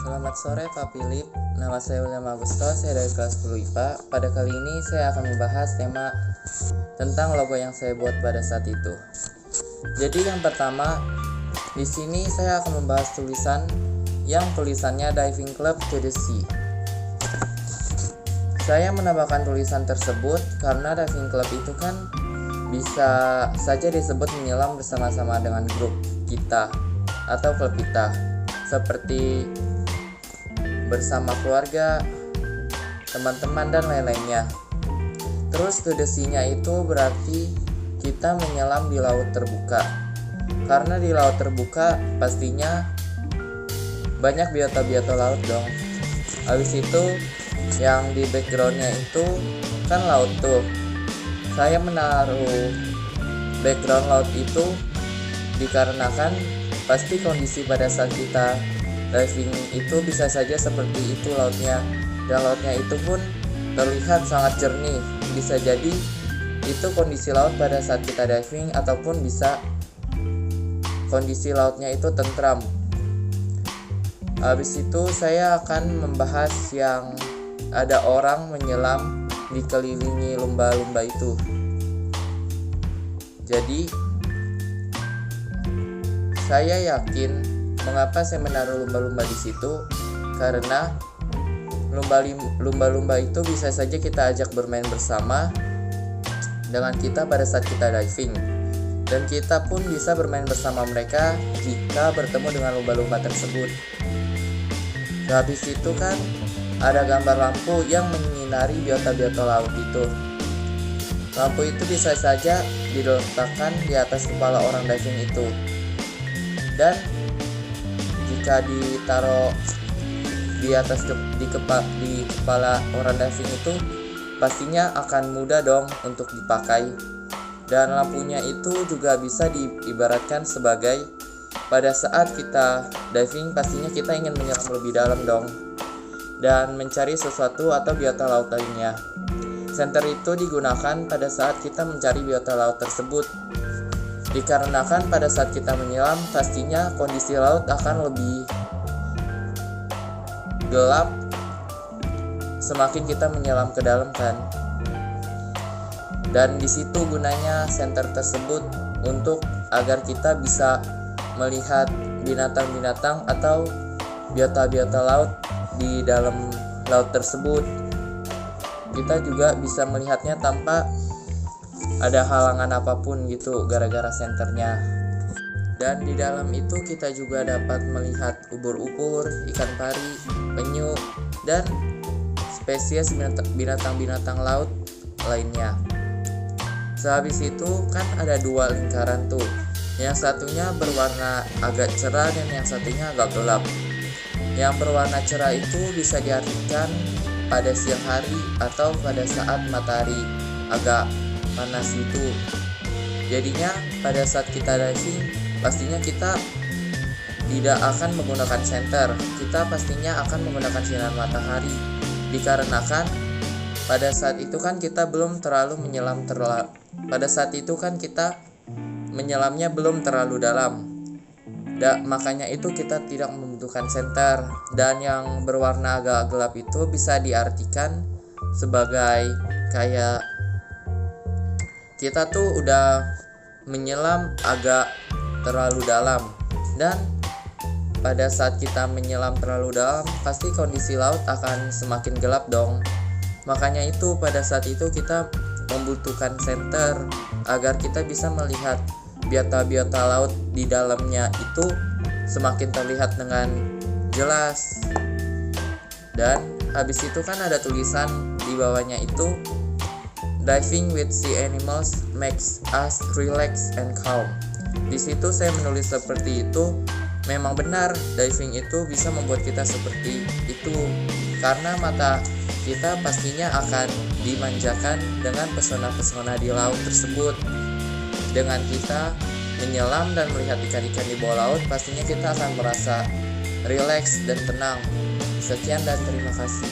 Selamat sore Pak Philip, nama saya William Agustus, saya dari kelas 10 IPA. Pada kali ini saya akan membahas tema tentang logo yang saya buat pada saat itu. Jadi yang pertama, di sini saya akan membahas tulisan yang tulisannya Diving Club to the Sea. Saya menambahkan tulisan tersebut karena Diving Club itu kan bisa saja disebut menyelam bersama-sama dengan grup kita atau klub kita, seperti bersama keluarga, teman-teman, dan lain-lainnya. Terus to the sea-nya itu berarti kita menyelam di laut terbuka. Karena di laut terbuka pastinya banyak biota-biota laut dong. Habis itu yang di background-nya itu kan laut tuh. Saya menaruh background laut itu dikarenakan pasti kondisi pada saat kita diving itu bisa saja seperti itu lautnya, dan lautnya itu pun terlihat sangat jernih. Bisa jadi itu kondisi laut pada saat kita diving, ataupun bisa kondisi lautnya itu tentram. Habis itu saya akan membahas yang ada orang menyelam dikelilingi lumba-lumba itu. Jadi saya yakin mengapa saya menaruh lumba-lumba di situ, karena lumba-lumba itu bisa saja kita ajak bermain bersama dengan kita pada saat kita diving, dan kita pun bisa bermain bersama mereka jika bertemu dengan lumba-lumba tersebut. Habis itu kan ada gambar lampu yang menyinari biota-biota laut itu. Lampu itu bisa saja diletakkan di atas kepala orang diving itu, dan jika ditaruh di atas di kepala orang diving itu pastinya akan mudah dong untuk dipakai. Dan lampunya itu juga bisa diibaratkan sebagai pada saat kita diving pastinya kita ingin menyelam lebih dalam dong dan mencari sesuatu atau biota laut lainnya. Senter itu digunakan pada saat kita mencari biota laut tersebut, dikarenakan pada saat kita menyelam pastinya kondisi laut akan lebih gelap semakin kita menyelam ke dalam kan. Dan di situ gunanya senter tersebut untuk agar kita bisa melihat binatang-binatang atau biota-biota laut di dalam laut tersebut. Kita juga bisa melihatnya tanpa ada halangan apapun gitu gara-gara senternya. Dan di dalam itu kita juga dapat melihat ubur-ubur, ikan pari, penyu, dan spesies binatang-binatang laut lainnya. Sehabis itu kan ada dua lingkaran tuh. Yang satunya berwarna agak cerah dan yang satunya agak gelap. Yang berwarna cerah itu bisa diartikan pada siang hari atau pada saat matahari agak panas itu. Jadinya pada saat kita diving pastinya kita tidak akan menggunakan senter. Kita pastinya akan menggunakan sinar matahari, dikarenakan pada saat itu kan kita belum terlalu menyelam pada saat itu kan kita menyelamnya belum terlalu dalam. Makanya itu kita tidak membutuhkan senter. Dan yang berwarna agak gelap itu bisa diartikan sebagai kayak kita tuh udah menyelam agak terlalu dalam, dan pada saat kita menyelam terlalu dalam pasti kondisi laut akan semakin gelap dong. Makanya itu pada saat itu kita membutuhkan senter agar kita bisa melihat biota-biota laut di dalamnya itu semakin terlihat dengan jelas. Dan habis itu kan ada tulisan di bawahnya itu, diving with sea animals makes us relax and calm. Di situ saya menulis seperti itu. Memang benar, diving itu bisa membuat kita seperti itu, karena mata kita pastinya akan dimanjakan dengan pesona-pesona di laut tersebut. Dengan kita menyelam dan melihat ikan-ikan di bawah laut, pastinya kita akan merasa rileks dan tenang. Sekian dan terima kasih.